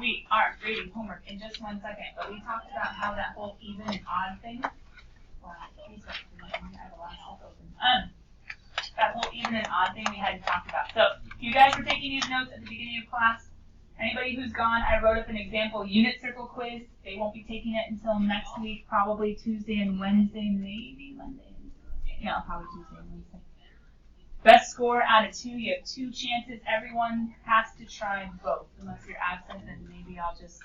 We are grading homework in just 1 second, but we talked about how that whole even and odd thing. Wow, please don't do that. I have a lot of stuff open. That whole even and odd thing we hadn't talked about. So you guys were taking these notes at the beginning of class. Anybody who's gone, I wrote up an example unit circle quiz. They won't be taking it until next week, probably Tuesday and Wednesday, maybe Monday. No, probably Tuesday and Wednesday. Best score out of 2. You have 2 chances. Everyone has to try both. Unless you're absent, then maybe I'll just,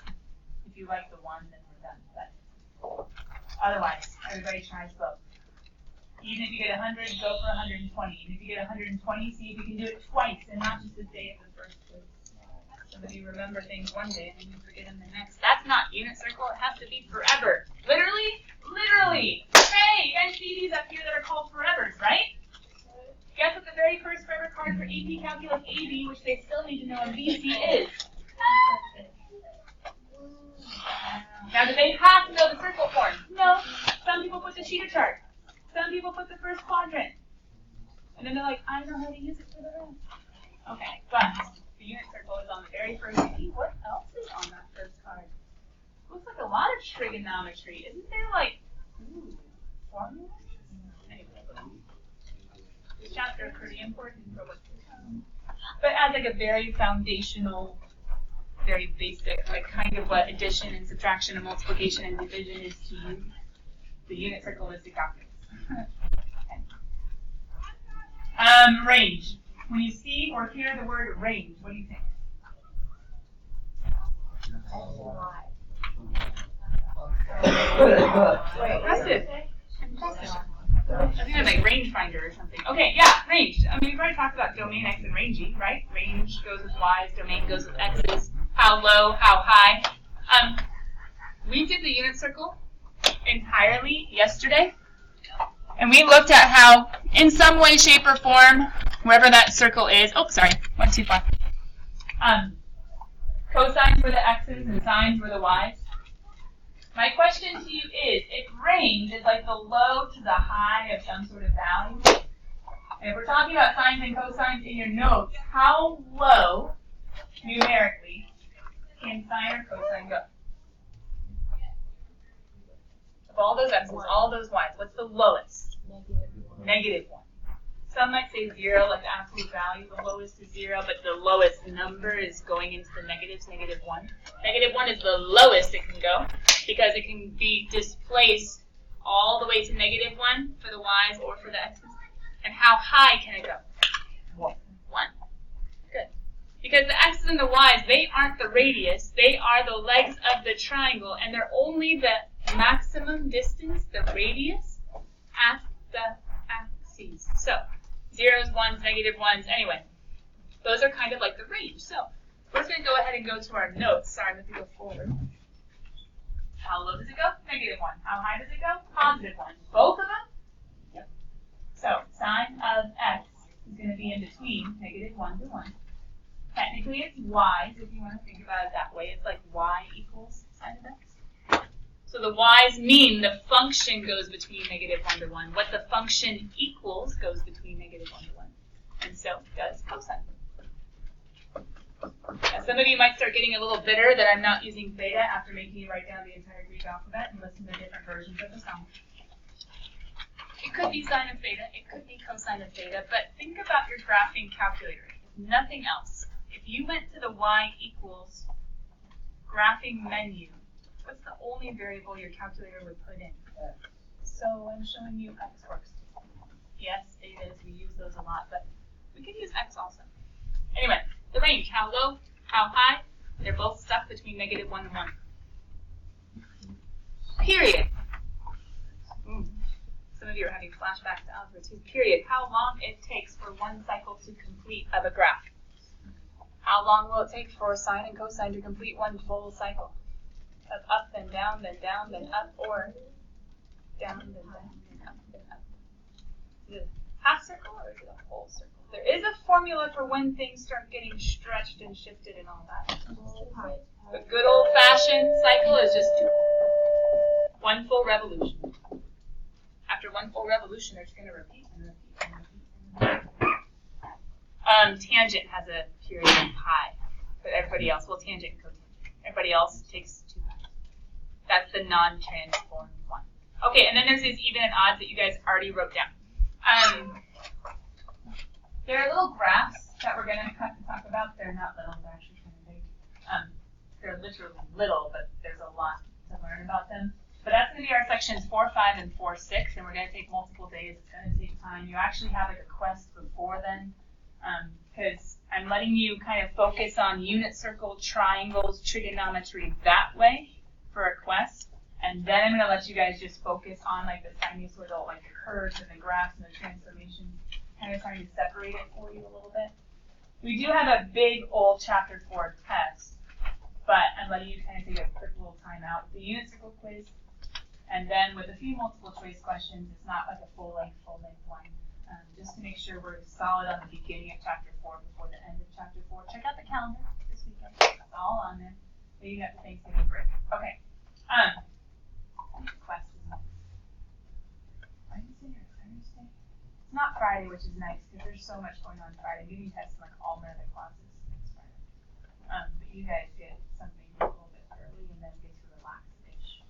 if you like the one, then we're done. But otherwise, everybody tries both. Even if you get 100, go for 120. Even if you get 120, see if you can do it twice and not just the day of the first quiz. Some of you remember things one day and then you forget them the next. That's not unit circle. It has to be forever. Literally. Hey, you guys see these up here that are called forevers, right? Guess what the very first forever card for AP Calculus AB, which they still need to know in BC, is? Now, do they have to know the circle form? No. Some people put the cheater chart. Some people put the first quadrant. And then they're like, I know how to use it for the rest. Okay, but the unit circle is on the very first sheet. What else is on that first card? Looks like a lot of trigonometry. Isn't there like, formulas? Anyway, this chapter is pretty important for what's to come. But as like a very foundational, very basic, like kind of what addition and subtraction and multiplication and division is to you, the unit circle is the calculus. Okay. Range. When you see or hear the word range, what do you think? Impressive. I think I'm like rangefinder or something. Okay, yeah, range. I mean, we've already talked about domain X and rangey, right? Range goes with Y's, domain goes with X's. How low, how high. We did the unit circle entirely yesterday. And we looked at how, in some way, shape, or form, wherever that circle is, went too far. Cosines were the X's and sines were the Y's. My question to you is, if range is like the low to the high of some sort of value, and if we're talking about sines and cosines in your notes, how low, numerically, can sine or cosine go? Of all those X's, all those Y's, what's the lowest? Negative 1. Some might say 0, like the absolute value. The lowest is 0, but the lowest number is going into the negatives, negative 1. Negative 1 is the lowest it can go because it can be displaced all the way to negative 1 for the Y's or for the X's. And how high can it go? 1. Good. Because the X's and the Y's, they aren't the radius. They are the legs of the triangle, and they're only the maximum distance, the radius, at the axes. So, 0s, 1s, negative 1s, anyway. Those are kind of like the range. So, we're just going to go ahead and go to our notes. Sorry, I'm going to go forward. How low does it go? Negative 1. How high does it go? Positive 1. Both of them? Yep. So, sine of x is going to be in between negative 1 to 1. Technically, it's y's, if you want to think about it that way. It's like y equals sine of x. So the y's mean the function goes between negative 1 to 1. What the function equals goes between negative 1 to 1. And so does cosine. Now, some of you might start getting a little bitter that I'm not using theta after making you write down the entire Greek alphabet and listen to different versions of the song. It could be sine of theta, it could be cosine of theta, but think about your graphing calculator. If nothing else, if you went to the y equals graphing menu, what's the only variable your calculator would put in? So I'm showing you x works. Yes, thetas, we use those a lot, but we can use x also. Anyway, the range, how low, how high, they're both stuck between negative 1 and 1. Period. Some of you are having flashbacks to algebra 2. Period. How long it takes for one cycle to complete of a graph. How long will it take for sine and cosine to complete one full cycle? Of up, then down, then down, then up, or down, then down, then up, then up. Is it a half circle or is it a whole circle? There is a formula for when things start getting stretched and shifted and all that. The good old-fashioned cycle is just one full revolution. After one full revolution, they're just going to repeat and repeat and repeat. Tangent has a period of pi, but everybody else, well, tangent and cotangent. Everybody else takes 2 pi. That's the non-transformed one. Okay, and then there's these even and odds that you guys already wrote down. There are little graphs that we're going to talk about. They're not little, they're actually kind of big. They're literally little, but there's a lot to learn about them. But that's going to be our sections 4, 5, and 4, 6, and we're going to take multiple days. It's going to take time. You actually have like a quest before then, because I'm letting you kind of focus on unit circle, triangles, trigonometry that way for a quest. And then I'm going to let you guys just focus on like the sinusoidal, like the curves and the graphs and the transformations, kind of trying to separate it for you a little bit. We do have a big old chapter 4 test, but I'm letting you kind of take a quick little time out. The unit circle quiz, and then with a few multiple choice questions, it's not like a full length one, just to make sure we're solid on the beginning of chapter 4 before the end of chapter 4. Check out the calendar this weekend. It's all on there. Leading up to Thanksgiving break. Okay. Quest is next. Wednesday or Thursday? It's not Friday, which is nice because there's so much going on Friday. We need to have some like all my other classes next Friday. But you guys get something a little bit early and then get to relax-ish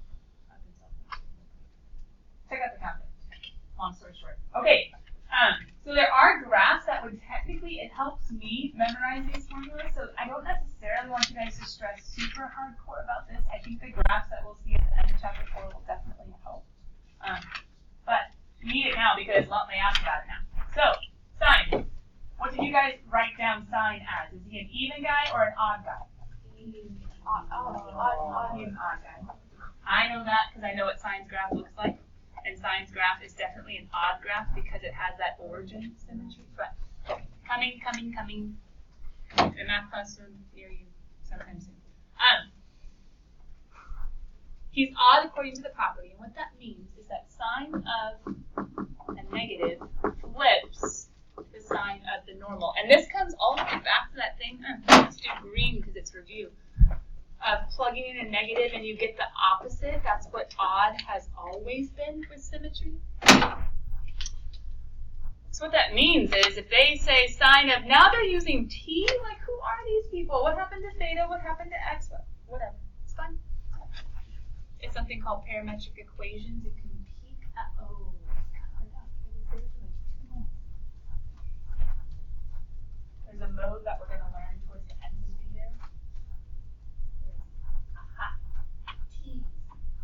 up until Thanksgiving. Check out the calendar. Long story short. Okay. So there are graphs that would technically, it helps me memorize these formulas, so I don't necessarily want you guys to stress super hardcore about this. I think the graphs that we'll see at the end of chapter 4 will definitely help. But you need it now because Luntley asked about it now. So, sine. What did you guys write down sine as? Is he an even guy or an odd guy? Odd guy. I know that because I know what sine's graph looks like. And sine's graph is definitely an odd graph because it has that origin symmetry. But coming. The math classroom near you sometime soon. He's odd according to the property, and what that means is that sine of a negative flips the sine of the normal. And this comes all the way back to that thing. Let's do green because it's review. Of plugging in a negative and you get the opposite. That's what odd has always been with symmetry. So what that means is if they say sine of, now they're using t, like who are these people? What happened to theta? What happened to x? Whatever. It's fine. It's something called parametric equations. You can peek at, there's a mode that we're going to learn towards the end of the year.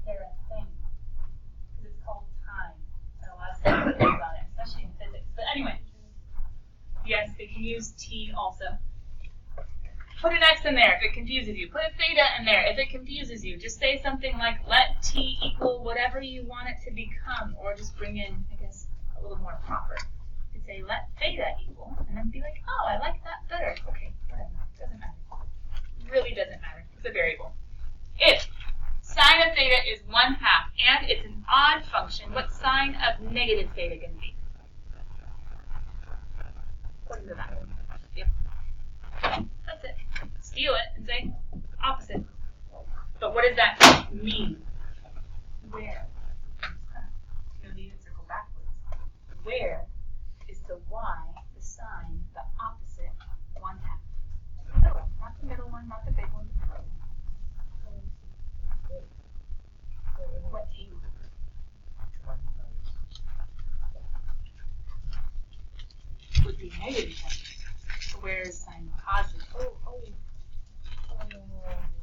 They're a thing. Because it's called time. And a lot of stuff depends on it, especially in physics. But anyway, yes, they can use t also. Put an x in there if it confuses you. Put a theta in there if it confuses you. Just say something like, let t equal whatever you want it to become. Or just bring in, I guess, a little more proper. You could say, let theta equal. And then be like, oh, I like that better. Okay, whatever. Doesn't matter. Really doesn't matter. It's a variable. If sine of theta is 1/2 and it's an odd function, what's sine of negative theta going to be? According to that. Yep. That's it. Steal it and say opposite. But what does that mean? Where? You know, need to circle backwards. Where is the y, the sine, the opposite 1/2? Not the middle one, not the big one. What angle? Would be negative 10. Where is sine positive?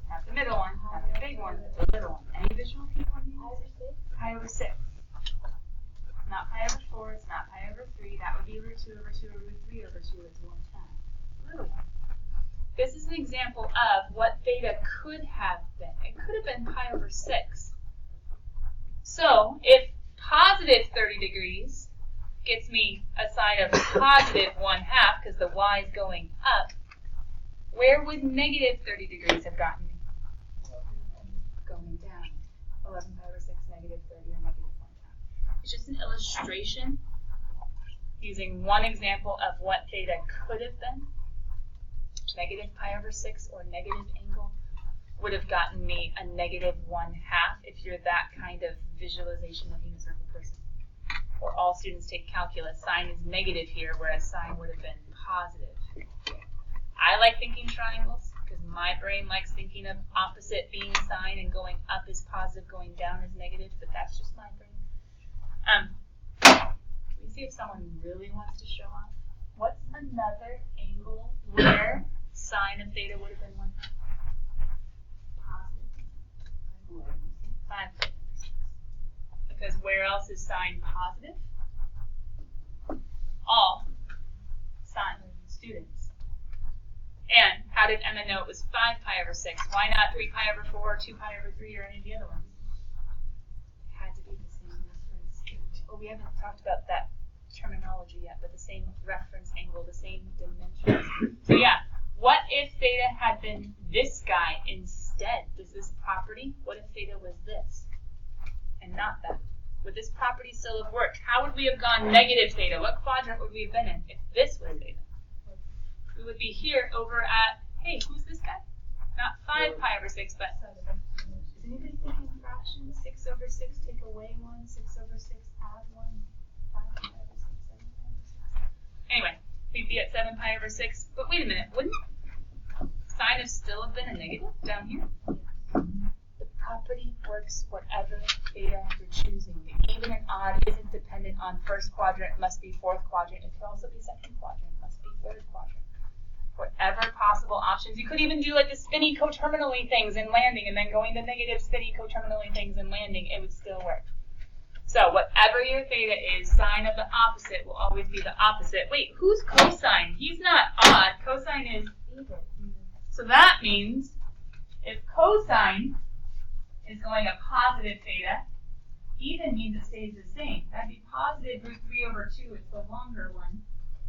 Not the middle one, not the big one, the little one. Any visual people on these? Pi over 6. It's not pi over 4, it's not pi over 3. That would be root 2 over 2 over root 3 over 2 is 1/10. Little one. This is an example of what theta could have been. It could have been pi over 6. So, if positive 30 degrees gets me a sine of positive 1/2 because the y is going up, where would negative 30 degrees have gotten me? Going down. 11 pi over 6, negative 30, or negative 1/2. It's just an illustration using one example of what theta could have been. Negative pi over 6 or negative angle would have gotten me a negative 1/2 if you're that kind of visualization of unit circle person. Or all students take calculus. Sine is negative here, whereas sine would have been positive. I like thinking triangles. because my brain likes thinking of opposite being sine and going up is positive, going down is negative, but that's just my brain. Let me see if someone really wants to show off. What's another angle where sine of theta would have been 1 half? Positive. 5. Because where else is sine positive? All sine students. And how did Emma know it was 5 pi over 6? Why not 3 pi over 4, 2 pi over 3, or any of the other ones? It had to be the same reference. Well, we haven't talked about that terminology yet, but the same reference angle, the same dimensions. So yeah, what if theta had been this guy instead? Does this property? What if theta was this and not that? Would this property still have worked? How would we have gone negative theta? What quadrant would we have been in if this was theta? We would be here over at, hey, who's this guy? Not 5 pi over 6, but is anybody thinking fractions? 6 over 6, take away 1, 6 over 6, add 1, 5 pi over 6, 7 pi over 6. Anyway, we'd be at 7 pi over 6, but wait a minute, wouldn't sine have still have been a negative down here? The property works whatever theta you're choosing. The even and odd isn't dependent on first quadrant, must be fourth quadrant. It could also be second quadrant, must be third quadrant. Whatever possible options. You could even do like the spinny coterminally things and landing and then going to negative spinny coterminally things and landing. It would still work. So whatever your theta is, sine of the opposite will always be the opposite. Wait, who's cosine? He's not odd. Cosine is even. So that means if cosine is going a positive theta, even means it stays the same. That'd be positive root 3 over 2. It's the longer one.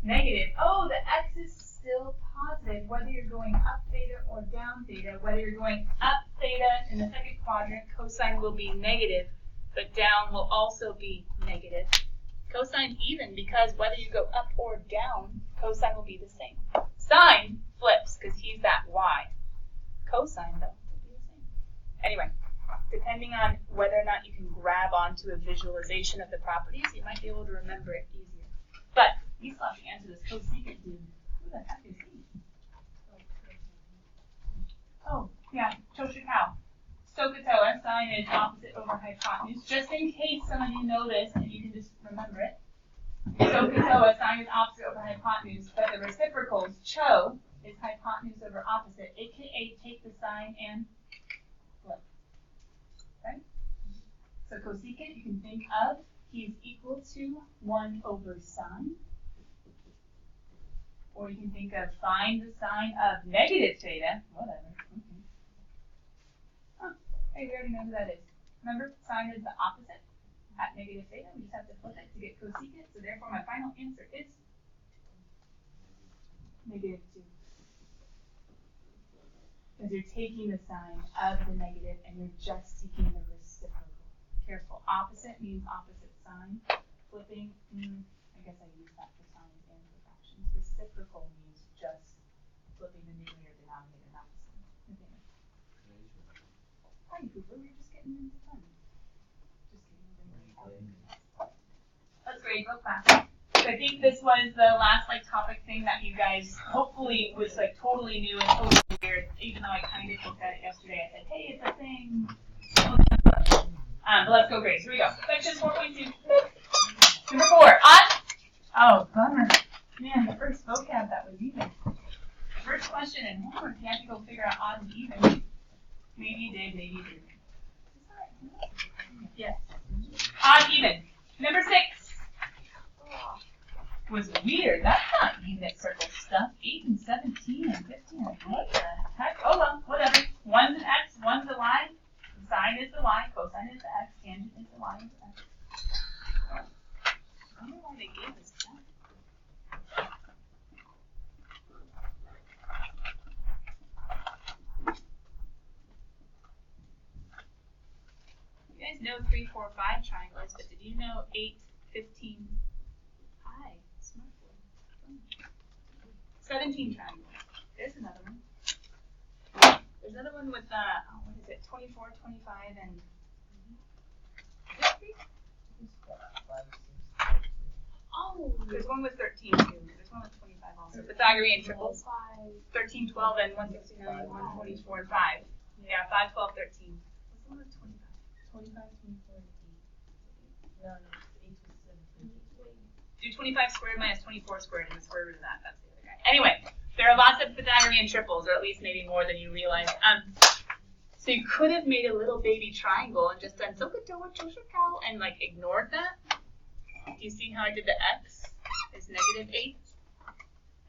Negative. Oh, the x is still positive, whether you're going up theta or down theta. Whether you're going up theta in the second quadrant, cosine will be negative, but down will also be negative. Cosine even, because whether you go up or down, cosine will be the same. Sine flips, because he's that y. Cosine, though, will be the same. Anyway, depending on whether or not you can grab onto a visualization of the properties, you might be able to remember it easier. But you still have to answer this cosecant dude. Who the heck is he? Oh, yeah, Choshikawa. SOHCAHTOA, sine is opposite over hypotenuse. Just in case some of you know this and you can just remember it. SOHCAHTOA, sine is opposite over hypotenuse, but the reciprocals, CHO, is hypotenuse over opposite, aka take the sine and flip. Right? So cosecant, you can think of, he is equal to 1 over sine. Or you can think of find the sine of negative theta, whatever. Okay. Oh, hey, we already know who that is. Remember, sine is the opposite at negative theta. We just have to flip it to get cosecant. So therefore, my final answer is negative 2. Because you're taking the sine of the negative and you're just seeking the reciprocal. Careful. Opposite means opposite sign. Flipping, I guess I use that for sines and for fractions. Reciprocal means just flipping the numerator denominator, not the sign. Okay. Hi, Cooper. We're just getting into fun. Just kidding. That's great. Go class. So I think this was the last topic thing that you guys hopefully was totally new and totally weird. Even though I kind of looked at it yesterday, I said, hey, it's a thing. But let's go grades. Here we go. Section 4.2. Number 4. Odd. Oh, bummer. Man, the first vocab that was even. The first question in homework, you have to go figure out odd and even. Maybe you did, maybe you didn't. Yes. Odd, even. Number 6. Was weird. That's not unit circle stuff. 8 and 17 and 15. What the heck? Oh well, whatever. One's an x, one's a y. Sine is the y, cosine is the x, tangent is the y and the x. I wonder why they gave us that. You guys know 3, 4, 5 triangles, but did you know 8, 15, hi, smart boy. 17 triangles. There's another one. There's another one with, what is it, 24, 25, and... There's one with 13 too. There's one with 25 also. Pythagorean triples. 13, 12, and 169, 124, and 5. Yeah, 5, 12, 13. What's the one with 25? 25, 24, 8. No, it's 8 to 7. Do 25 squared minus 24 squared and the square root of that. That's the other guy. Anyway, there are lots of Pythagorean triples, or at least maybe more than you realize. So you could have made a little baby triangle and just done and like ignored that. Do you see how I did the x is negative 8?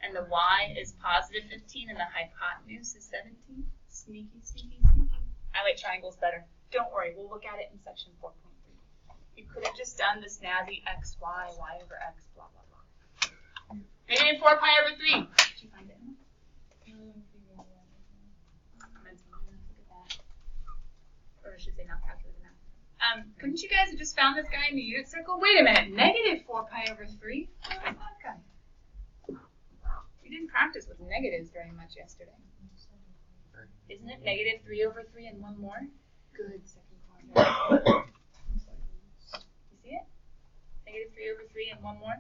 And the y is positive 15, and the hypotenuse is 17. Sneaky, sneaky, sneaky. I like triangles better. Don't worry, we'll look at it in section 4.3. You could have just done the snazzy x, y, y over x, blah, blah, blah. Negative 4 pi over 3. Did you find it? Or I should say not calculated now. Couldn't you guys have just found this guy in the unit circle? Wait a minute, negative 4 pi over 3? Where was that guy? We didn't practice with negatives very much yesterday. Isn't it negative 3 over 3 and 1 more? Good, second quadrant. You see it? Negative 3 over 3 and 1 more.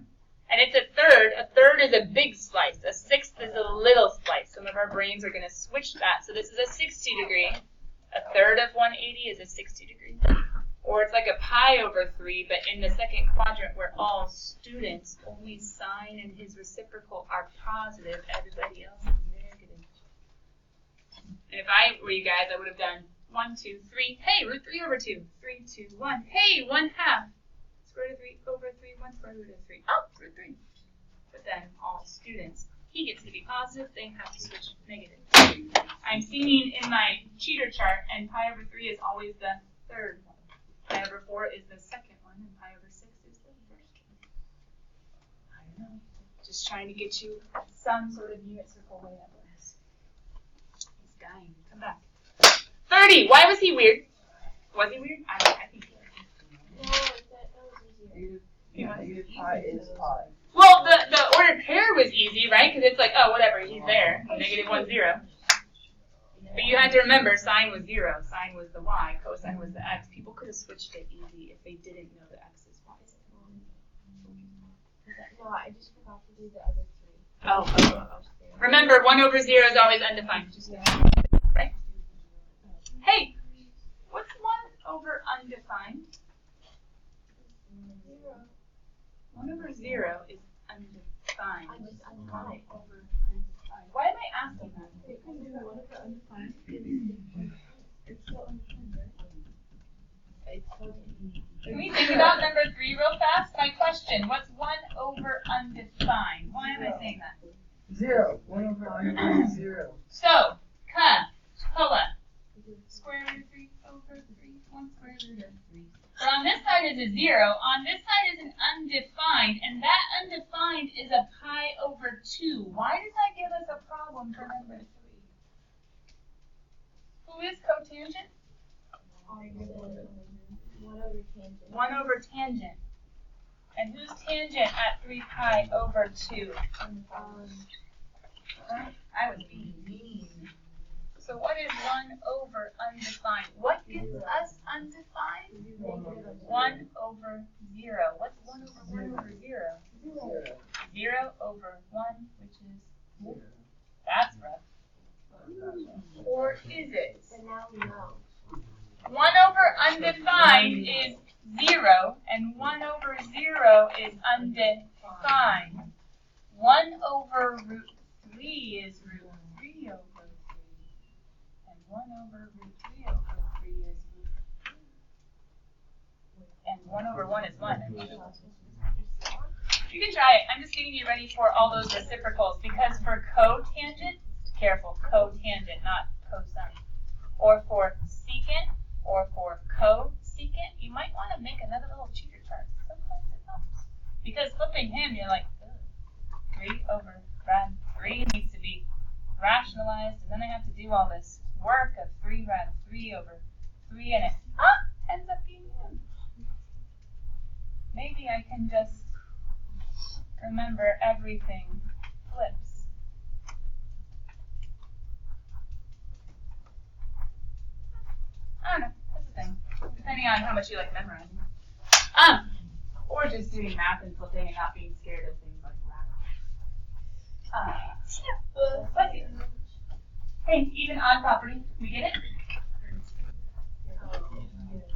And it's a third. A third is a big slice. A sixth is a little slice. Some of our brains are going to switch that. So this is a 60 degree. A third of 180 is a 60 degree. Or it's like a pi over 3, but in the second quadrant where all students, only sine and his reciprocal are positive, everybody else is negative. And if I were you guys, I would have done 1, 2, 3. Hey, root 3 over 2. 3, 2, 1. Hey, 1 half. Square root of 3 over 3, 1 square root of 3. Oh, root 3. But then all students, he gets to be positive, they have to switch negative. I'm seeing in my cheater chart, and pi over 3 is always the third one. Pi over 4 is the second one, and pi over 6 is the first one. I don't know. Just trying to get you some sort of unit circle way up on this. He's dying. Come back. 30. Why was he weird? Was he weird? I think he was. No, negative pi is pi. Well, the ordered pair was easy, right? Because it's like, oh, whatever, he's there. Negative 1, 0. But you had to remember, sine was 0. Sine was the y. Cosine was the x. People could have switched it easy if they didn't know the x is positive. No, I just forgot to do the other 3. Oh. Remember, 1 over 0 is always undefined. Right? Hey, what's 1 over undefined? 0. 1 over 0 is undefined. I just undefined. Over undefined. Why am I asking that? Because 1 over undefined it's still undefined, right? It's still undefined. Can we think about number 3 real fast? My question, what's 1 over undefined? Why am I saying that? 0. 1 over undefined 0. So, Kula. Square root of 3 over 3, 1 square root of 3. But on this side is a 0, on this side is an undefined, and that undefined is a pi over 2. Why does that give us a problem for number 3? Who is cotangent? 1 over tangent. 1 over tangent. And who's tangent at 3 pi over 2? I was being mean. So what is 1 over undefined? What gives us undefined? 1 over 0. What's 1 over 1 over 0? 0 over 1, which is... That's rough. Or is it? But now we know. 1 over undefined is 0, and 1 over 0 is undefined. 1 over root 3 is root 3 over 3. And 1 over root 3 over 3 is root 3. And 1 over 1 is 1. You can try it. I'm just getting you ready for all those reciprocals, because for cotangent, careful, cotangent, not cosine. Or for secant, or for cosecant, you might want to make another little cheater chart. Sometimes it helps. Because flipping him, you're like, 3 over rad 3 needs to be rationalized, and then I have to do all this work of 3 rad 3 over 3, and it ends up being him. Maybe I can just remember everything flips. I don't know. That's the thing. Depending on how much you like memorizing. Or Or just doing math and flipping and not being scared of things like that. Hey, even odd property. We get it?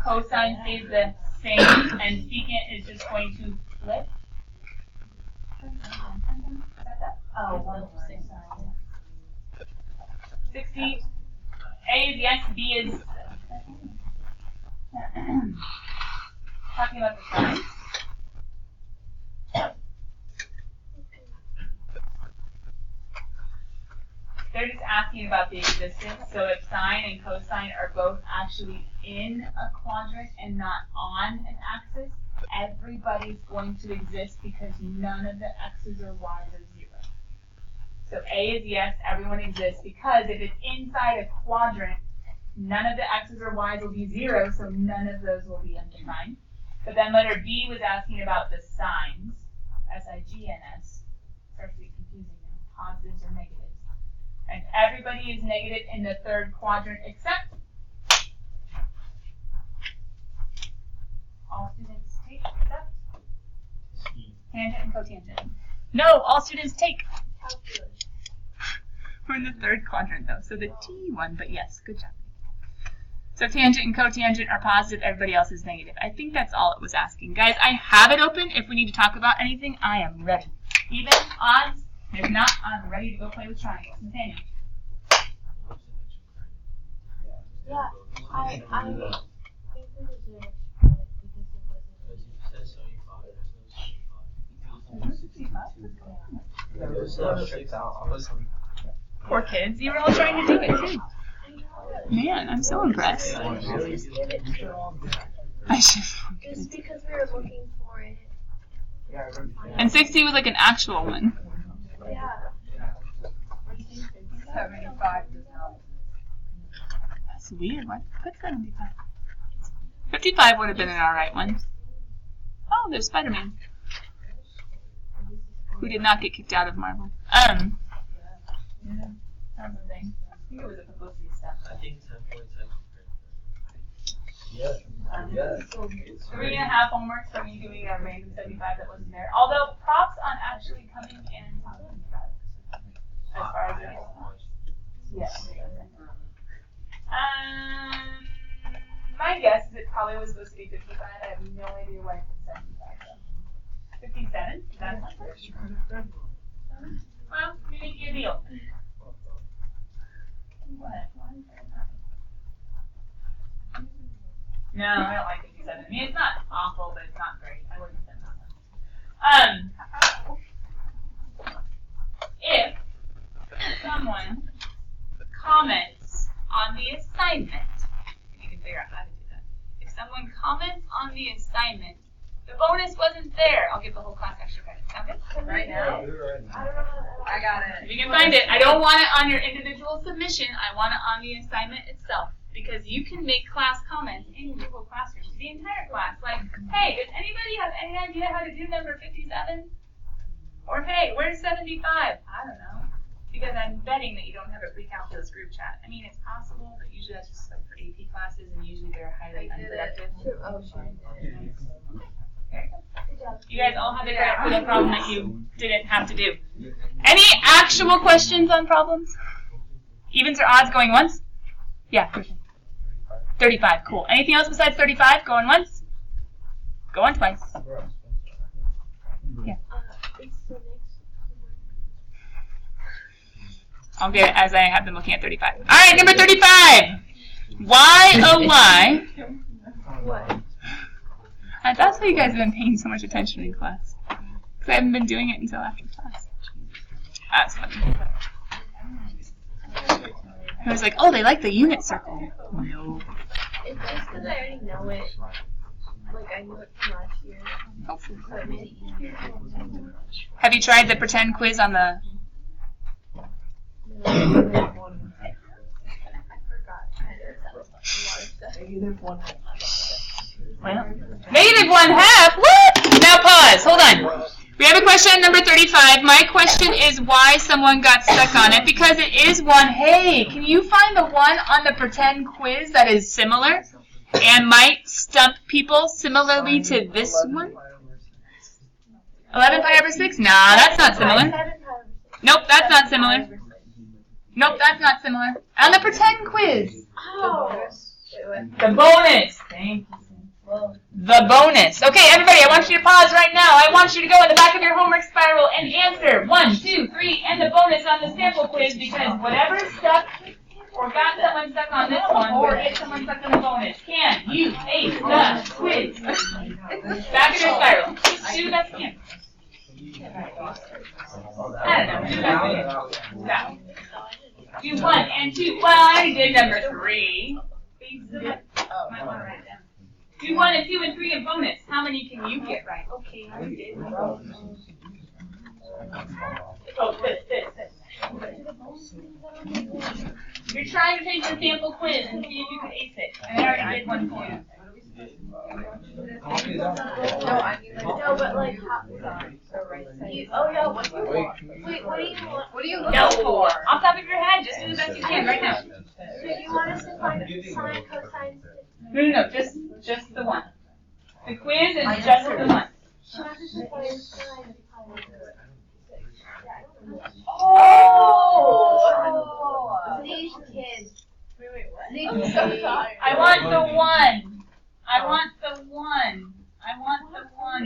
Cosine stays the same, and secant is just going to flip. Oh, 106. 60. A is yes, B is talking about the signs. They're just asking about the existence. So if sine and cosine are both actually in a quadrant and not on an axis, everybody's going to exist because none of the x's or y's are 0. So A is yes, everyone exists, because if it's inside a quadrant, none of the x's or y's will be 0, so none of those will be undefined. But then letter B was asking about the signs, S-I-G-N-S. Starts to get confusing now, positives or negatives. And everybody is negative in the third quadrant except all students take except tangent and cotangent. No, all students take. We're in the third quadrant though, so the T one, but yes, good job. So tangent and cotangent are positive, everybody else is negative. I think that's all it was asking. Guys, I have it open. If we need to talk about anything, I am ready. Even, odds, if not, I'm ready to go play with triangles. Nathaniel. Yeah, I think we deserve because Poor kids, you were all trying to do it too. Man, I'm so impressed. I should. Just because we were looking for it. And 60 was like an actual one. Yeah. 75 does not. That's weird. Why did I put 75? 55 would have been an alright one. Oh, there's Spider-Man. Who did not get kicked out of Marvel. Yeah, that was the thing. I think it was a publicity stuff. I think 10 points Yes. Yes. So we're going to have homework for you doing a random 75 that wasn't there. Although, props on actually coming and talking about it. As far as it is. Yes. My guess is it probably was supposed to be 55. I have no idea why it's 75 though. 57? Is that something? Well, we make you a deal. What? No, I don't like 57. I mean, it's not awful, but it's not great. I wouldn't have done that. If someone comments on the assignment, you can figure out how to do that. If someone comments on the assignment, the bonus wasn't there. I'll give the whole class extra credit. Sound good? Right now? I don't know. I got it. If you can find it. I don't want it on your individual submission. I want it on the assignment itself. Because you can make class comments in Google Classroom to the entire class. Like, hey, does anybody have any idea how to do number 57? Or, hey, where's 75? I don't know. Because I'm betting that you don't have a pre-calculus group chat. I mean, it's possible, but usually that's just like for AP classes, and usually they're highly unproductive. Oh, sure. Okay. You guys all have the credit for the problem that you didn't have to do. Any actual questions on problems? Evens or odds going once? Yeah. 35, cool. Anything else besides 35? Going once? Going twice. Yeah. It's the next I'll get it as I have been looking at 35. Alright, number 35! Why, oh why? What? That's why you guys have been paying so much attention in class. Because I haven't been doing it until after class. That's funny. I was like, oh, they like the unit circle. No. It's just because I already know it. Like, I knew it from last year. Hopefully. So it made it easier. Have you tried the pretend quiz on the... I forgot. Negative 1. Well, negative 1/2? What? Now pause. Hold on. We have a question on number 35. My question is why someone got stuck on it. Because it is one. Hey, can you find the one on the pretend quiz that is similar and might stump people similarly to this one? 11 pi over 6? Nah, that's not similar. 7 pi over 6. Nope, that's not similar. Nope, that's not similar. On the pretend quiz. Oh. The bonus. Thank you. The bonus. Okay, everybody, I want you to pause right now. I want you to go in the back of your homework spiral and answer 1, 2, 3, and the bonus on the sample quiz, because whatever stuck or got someone stuck on this one or get someone stuck on the bonus. Can you ace the quiz? Back of your spiral. Do the best you can. I don't know. Do the best you can. That. Do 1 and 2. Well, I already did number 3. Might want to write it down. Do 1 and 2 and 3 and bonus. How many can you get right? Okay, I did. Oh, this. You're trying to take the sample quiz and see if you can ace it. And I already did one for you. No, but like, oh no, what do you want? Wait, what do you look for? Off the top of your head, just do the best you can right now. Do you want us to find sine, cosine? No, just the one. The quiz is just the one. She wants us to find sine. Oh! These kids. Wait, what? I want the one. I want the one.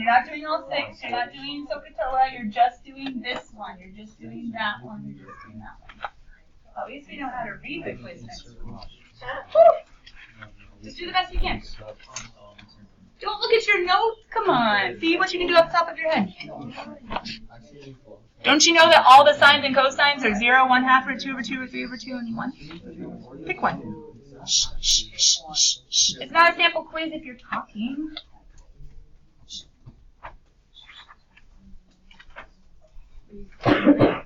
You're not doing all 6. You're not doing Sokotoa. You're just doing this one. You're just doing that one. You're just doing that one. At least we know how to read the quiz next week. Just do the best you can. Don't look at your notes. Come on. See what you can do off the top of your head. Don't you know that all the sines and cosines are 0, 1/2, or 2 over 2, or 3 over 2, and 1? Pick one. Shh, shh, shh, shh, shh. It's not a sample quiz if you're talking. How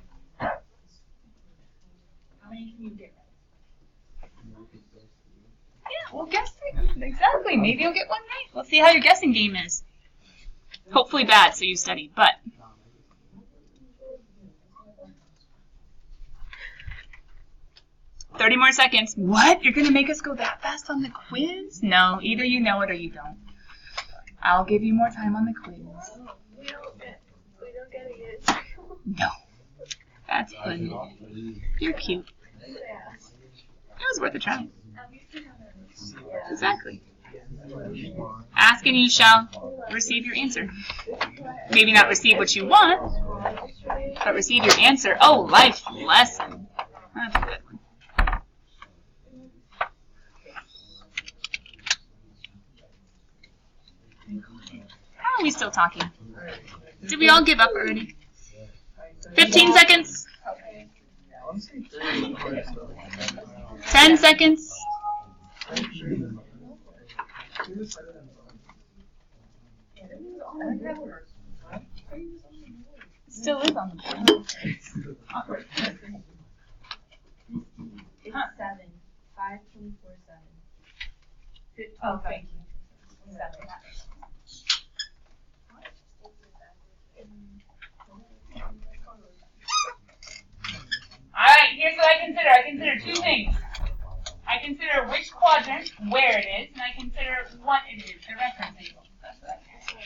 many can you get right? Yeah, well, guess exactly. Maybe you'll get one right. We'll see how your guessing game is. Hopefully bad, so you study, but. "30 more seconds." What? You're going to make us go that fast on the quiz? No, either you know it or you don't. I'll give you more time on the quiz. We don't get it. No. That's funny. You're cute. It was worth a try. Exactly. Ask and you shall receive your answer. Maybe not receive what you want, but receive your answer. Oh, life lesson. That's a good one. How are we still talking? Did we all give up already? 15 seconds. 10 seconds. Still is on the board. Awkward. It's 7. 5, 24, 7. Oh, thank you. 7. Alright, here's what I consider. I consider 2 things. I consider which quadrant, where it is, and I consider what it is, the reference angle. That's what I consider.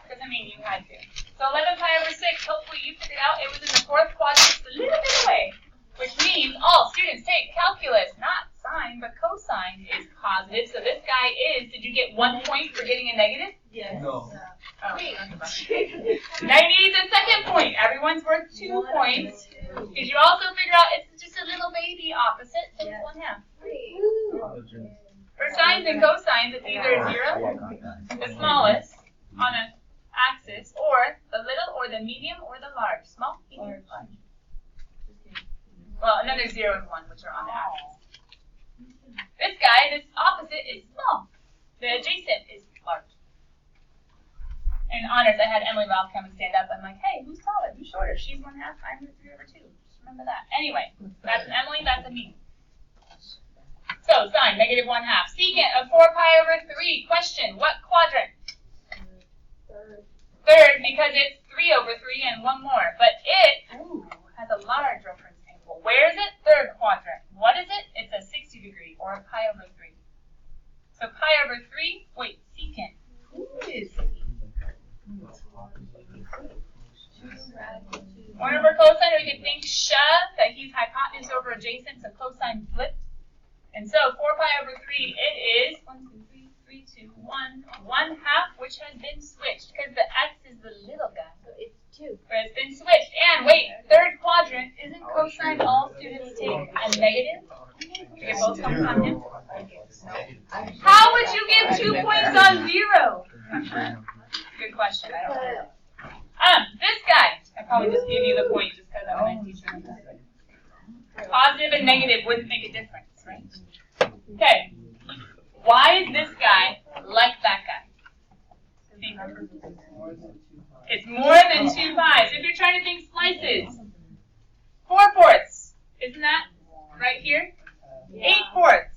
Doesn't mean you had to. So 11 pi over 6, hopefully you figured out it was in the 4th quadrant, just a little bit away, which means all students take calculus, not sine, but cosine is positive. So this guy is, did you get 1 point for getting a negative? Yes. No. Oh. Now you need the second point. Everyone's worth 2 points. Did you also figure out it's just a little baby opposite, so it's 1/2. For sines and cosines, it's either 0, the smallest, on an axis, or the little, or the medium, or the large. Small, medium, large. Well, and then there's 0 and 1, which are on the axis. This guy, this opposite, is small. The adjacent is large. In honors, I had Emily Ralph come and stand up. I'm like, hey, who's taller? Who's shorter? She's 1/2. I'm 3 over 2. Just remember that. Anyway, that's an Emily. That's a me. So sine negative 1/2. Secant of 4 pi over 3. Question: what quadrant? Third, because it's 3 over 3 and 1 more. But it has a large reference angle. Where is it? Third quadrant. What is it? It's a 60 degree or a pi over 3. So pi over 3. Wait, secant. Who is he? 1 over cosine, or we could think that he's hypotenuse over adjacent, so cosine flipped. And so 4 pi over 3, it is 1 half, which has been switched because the x is the little guy. So it's 2. But it's been switched. And wait, third quadrant, isn't cosine all students take a negative? You both come on him. How would you give 2 points on 0? Good question. I don't know. This guy, I probably just gave you the point just because I'm going to teach him this. Positive and negative wouldn't make a difference, right? Okay. Why is this guy like that guy? It's more than 2 pi. So if you're trying to think slices, 4/4, isn't that right here? 8/4,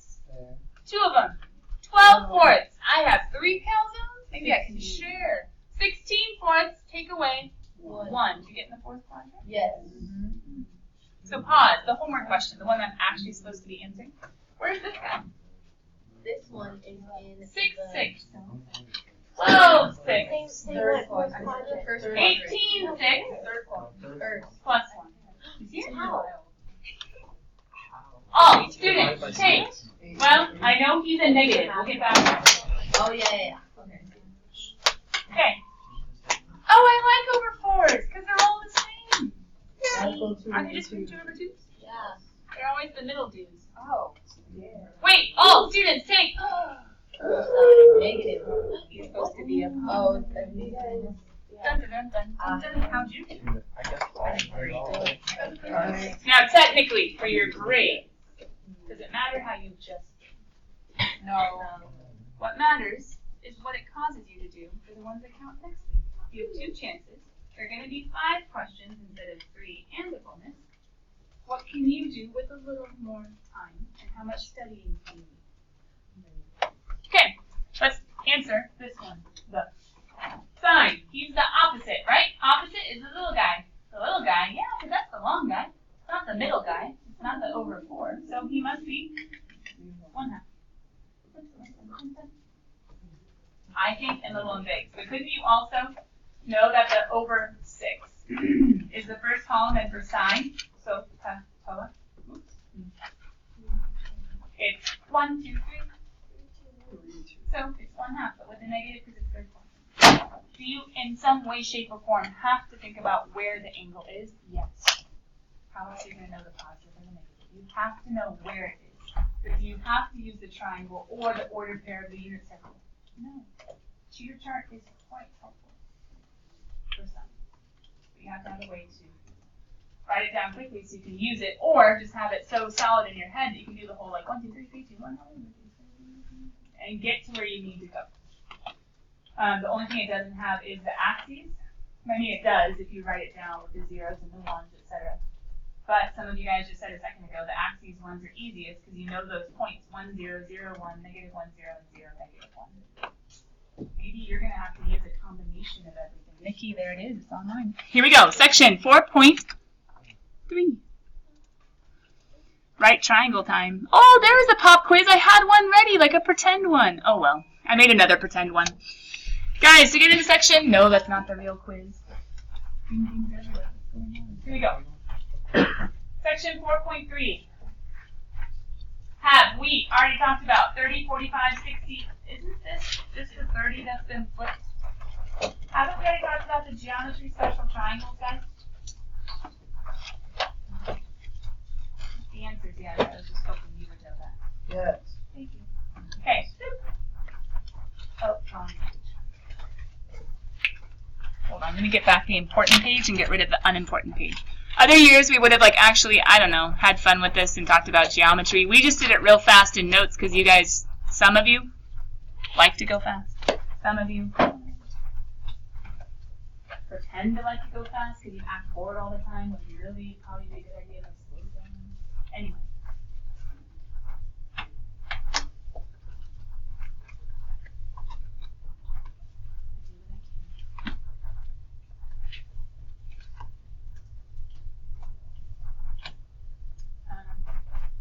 2 of them, 12/4. I have 3 calzones. Maybe I can share. 16/4, take away 1. Did you get in the 4th quadrant? Yes. So pause, the homework question, the one I'm actually supposed to be answering. Where's this guy? This one is in 6, 6. 12, 6. Third quadrant. 18, 6. Plus 1. You see it? Oh, students, take. Well, I know he's a negative. We'll get back to that. Oh, yeah. Okay. Oh, I like over 4s because they're all the same. Aren't they just 2 over 2s? Yeah. They're always the middle dudes. Oh. Yeah. Wait, all students, take. Negative. He's supposed to be a Oh, dun dun dun dun dun. How'd you do? I guess all Now, technically, for your grade, does it matter how you just did? No. What matters is what it causes you to do for the ones that count next week. You have 2 chances. There are going to be 5 questions instead of 3 and a bonus. What can you do with a little more time, and how much studying do you need? Okay, let's answer this one. The sign. He's the opposite, right? Opposite is the little guy. The little guy, yeah, because that's the long guy. It's not the middle guy. It's not the over 4. So he must be 1/2. I think and little and big. But couldn't you also know that the over 6 is the first column and for sign? So it's 1, 2, 3. So it's 1/2, but with a negative because it's third column. Do you, in some way, shape, or form, have to think about where the angle is? Yes. How else are you going to know the positive and the negative? You have to know where it is. But do you have to use the triangle or the ordered pair of the unit circle? No. Cheater chart is quite helpful for some. But you have to have a way to write it down quickly so you can use it, or just have it so solid in your head that you can do the whole like 1, 2, 3, 3, 2, 1, and get to where you need to go. The only thing it doesn't have is the axes. I mean, it does if you write it down with the zeros and the ones, etc. But some of you guys just said a second ago the axes ones are easiest because you know those points: 1, 0, 0, 1, negative 1, 0, and 0, negative 1. Maybe you're going to have to use a combination of everything. Nikki, there it is. It's online. Here we go. Section 4.3. Right triangle time. Oh, there is a pop quiz. I had one ready, like a pretend one. Oh, well. I made another pretend one. Guys, to get into section, no, that's not the real quiz. Here we go. Section 4.3. Have we already talked about 30, 45, 60? Isn't this just the 30 that's been flipped? Haven't we already talked about the geometry special triangles, guys? The answer is yes. I was just hoping you would know that. Yes. Thank you. Okay. Oh, wrong page. Hold on, I'm going to get back the important page and get rid of the unimportant page. Other years we would have actually, I don't know, had fun with this and talked about geometry. We just did it real fast in notes because you guys, some of you, like to go fast. Some of you pretend to like to go fast because you act bored all the time when you really probably be a good idea to slow down. Anyway.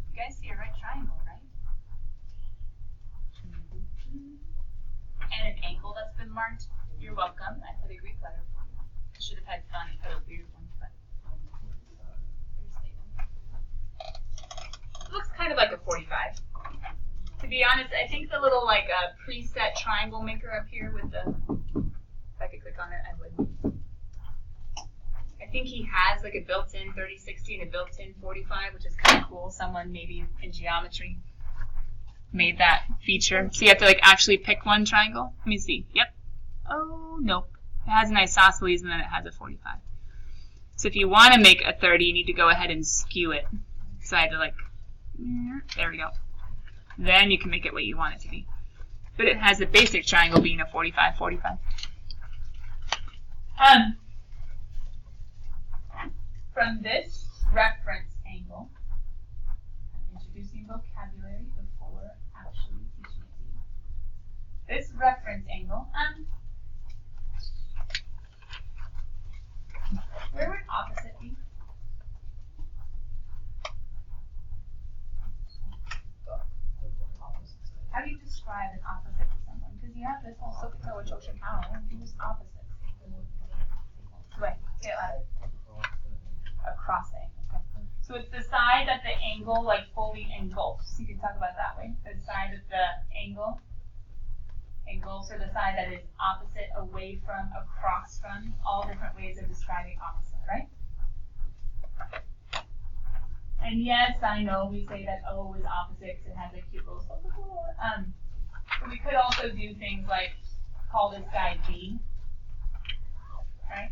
You guys see a right triangle, right? And an angle that's been marked. You're welcome. I put a Greek letter for you. should have had fun and put a weird one, but it looks kind of like a 45. To be honest, I think the little like preset triangle maker up here with the, if I could click on it, I would. I think he has like a built-in 3060 and a built-in 45, which is kind of cool. Someone maybe in geometry made that feature. So you have to like actually pick one triangle. Let me see. Yep. Oh, nope. It has an isosceles and then it has a 45. So if you want to make a 30, you need to go ahead and skew it. So I had to like, there we go. Then you can make it what you want it to be. But it has the basic triangle being a 45, 45. From this reference angle, I'm introducing vocabulary before actually teaching it to you. This reference angle, where would opposite be? How do you describe an opposite to someone? Because you have this whole Sokotoa Choshikawa, and who's opposite? Wait, say it louder. Across the angle. Okay. So it's the side that the angle like fully engulfs. You can talk about it that way. The side that the angle engulfs, or the side that is opposite, away from, across from. All different ways of describing opposite, right? And yes, I know we say that O is opposite because it has a cute little but we could also do things like call this guy B, right?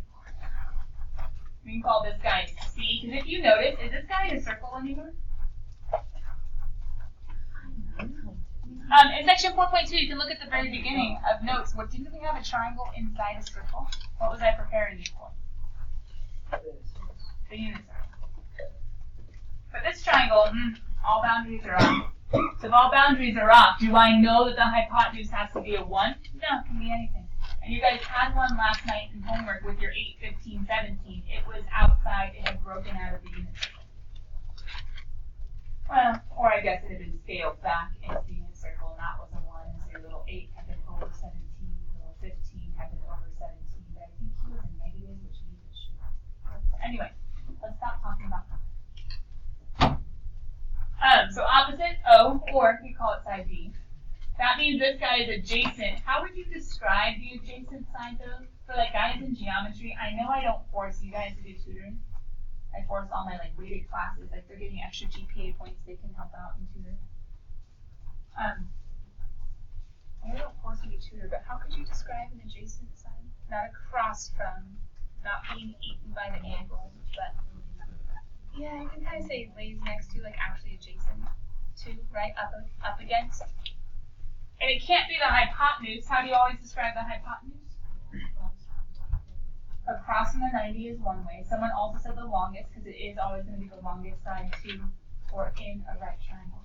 We can call this guy C, because if you notice, is this guy a circle anymore? In section 4.2, you can look at the very beginning of notes. What didn't we have a triangle inside a circle? What was I preparing you for? The unit circle. But this triangle, all boundaries are off. So if all boundaries are off, do I know that the hypotenuse has to be a 1? No, it can be anything. And you guys had one last night in homework with your 8, 15, 17. It was outside. It had broken out of the unit circle. Well, or I guess it had been scaled back into the unit circle, and that was a 1. So your little 8 had been over 17, your little 15 had been over 17. But I think he was a negative, which means it should. Anyway, let's stop talking about that. So opposite O, or we call it side B. That means this guy is adjacent. How would you describe the adjacent side though? For like guys in geometry, I know I don't force you guys to do tutoring. I force all my like weighted classes, like they're getting extra GPA points, they can help out and tutor. I don't force you to tutor, but how could you describe an adjacent side? Not across from, not being eaten by the angle, but yeah, you can kind of say lays next to, like actually adjacent to, right? Up against. And it can't be the hypotenuse. How do you always describe the hypotenuse? Across from the 90 is one way. Someone also said the longest, because it is always going to be the longest side to or in a right triangle.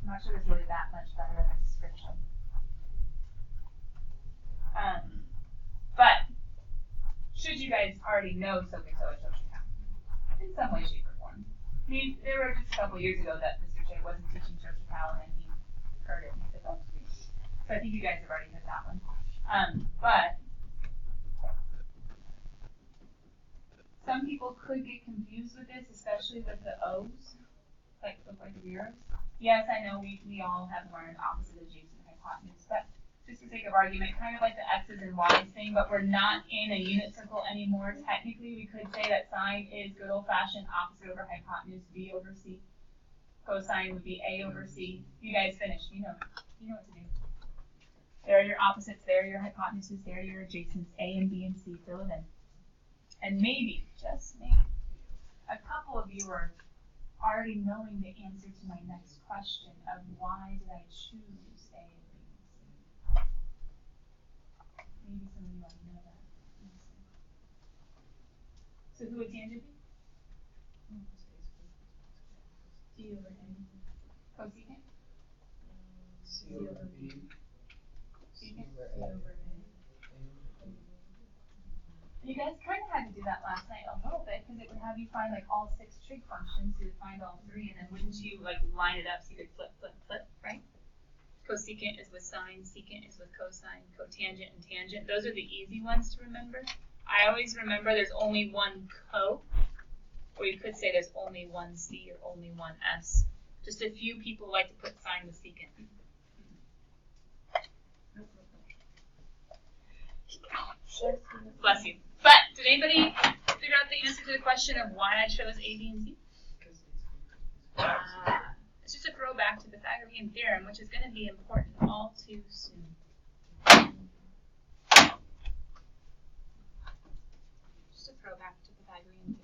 I'm not sure there's really that much better of a description. But should you guys already know Sokotoa Choshikawa in some way, shape, or form? I mean, there were just a couple years ago that Mr. J wasn't teaching Choshikawa and he heard it and he said, oh, so I think you guys have already heard that one. But some people could get confused with this, especially with the O's, like look like zeros. Yes, I know we all have learned opposite adjacent hypotenuse, but just for sake of argument, kind of like the X's and Y's thing, but we're not in a unit circle anymore. Technically, we could say that sine is good old-fashioned opposite over hypotenuse, B over C. Cosine would be A over C. You guys finished. You know what to do. There are your opposites. There are your hypotenuses. There are your adjacents, A and B and C. Fill it in. And maybe, just maybe, a couple of you are already knowing the answer to my next question of why did I choose A and B and C. Maybe some of you already know that. So who would tangent be? G over N. Cosecant? C over B. C over A. You guys kind of had to do that last night a little bit because it would have you find like all 6 trig functions. You would find all 3, and then wouldn't you like line it up so you could flip, flip, flip, right? Cosecant is with sine, secant is with cosine, cotangent and tangent. Those are the easy ones to remember. I always remember there's only one co, or you could say there's only one c or only one s. Just a few people like to put sine with secant. Bless you. But did anybody figure out the answer to the question of why I chose A, B, and C? It's just a throwback to the Pythagorean theorem, which is going to be important all too soon. Just a throwback to the Pythagorean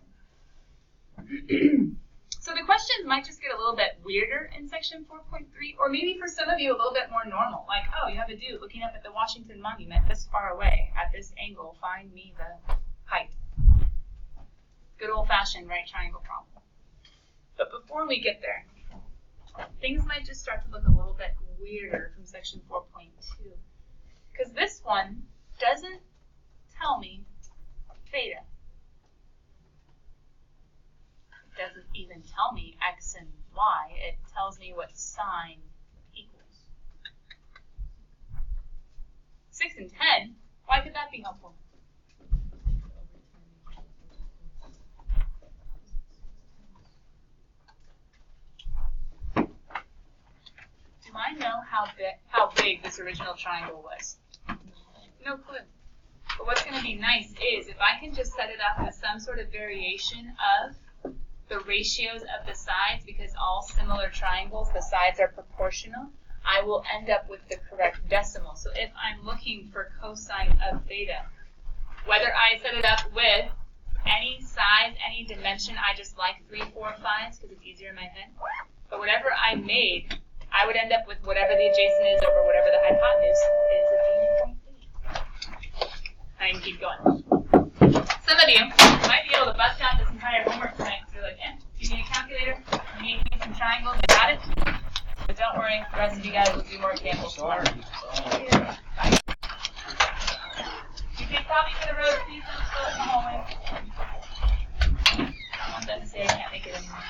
theorem. So the questions might just get a little bit weirder in section 4.3, or maybe for some of you a little bit more normal. Like, oh, you have a dude looking up at the Washington Monument this far away at this angle. Find me the height. Good old-fashioned right triangle problem. But before we get there, things might just start to look a little bit weirder from section 4.2. Because this one doesn't tell me theta. It doesn't even tell me x and y. It tells me what sine equals. 6 and 10, why could that be helpful? Do I know how big this original triangle was? No clue. But what's going to be nice is if I can just set it up as some sort of variation of the ratios of the sides, because all similar triangles, the sides are proportional, I will end up with the correct decimal. So if I'm looking for cosine of theta, whether I set it up with any size, any dimension, I just like 3, 4, 5 because it's easier in my head. But whatever I made, I would end up with whatever the adjacent is over whatever the hypotenuse is at the point B. I can keep going. Some of you might be able to bust out this entire homework tonight because you're like, if you need a calculator, you need some triangles, I got it. But don't worry, the rest of you guys will do more examples tomorrow. Bye. You could probably for the road, please don't go in the hallway. I don't want them to say I can't make it anymore.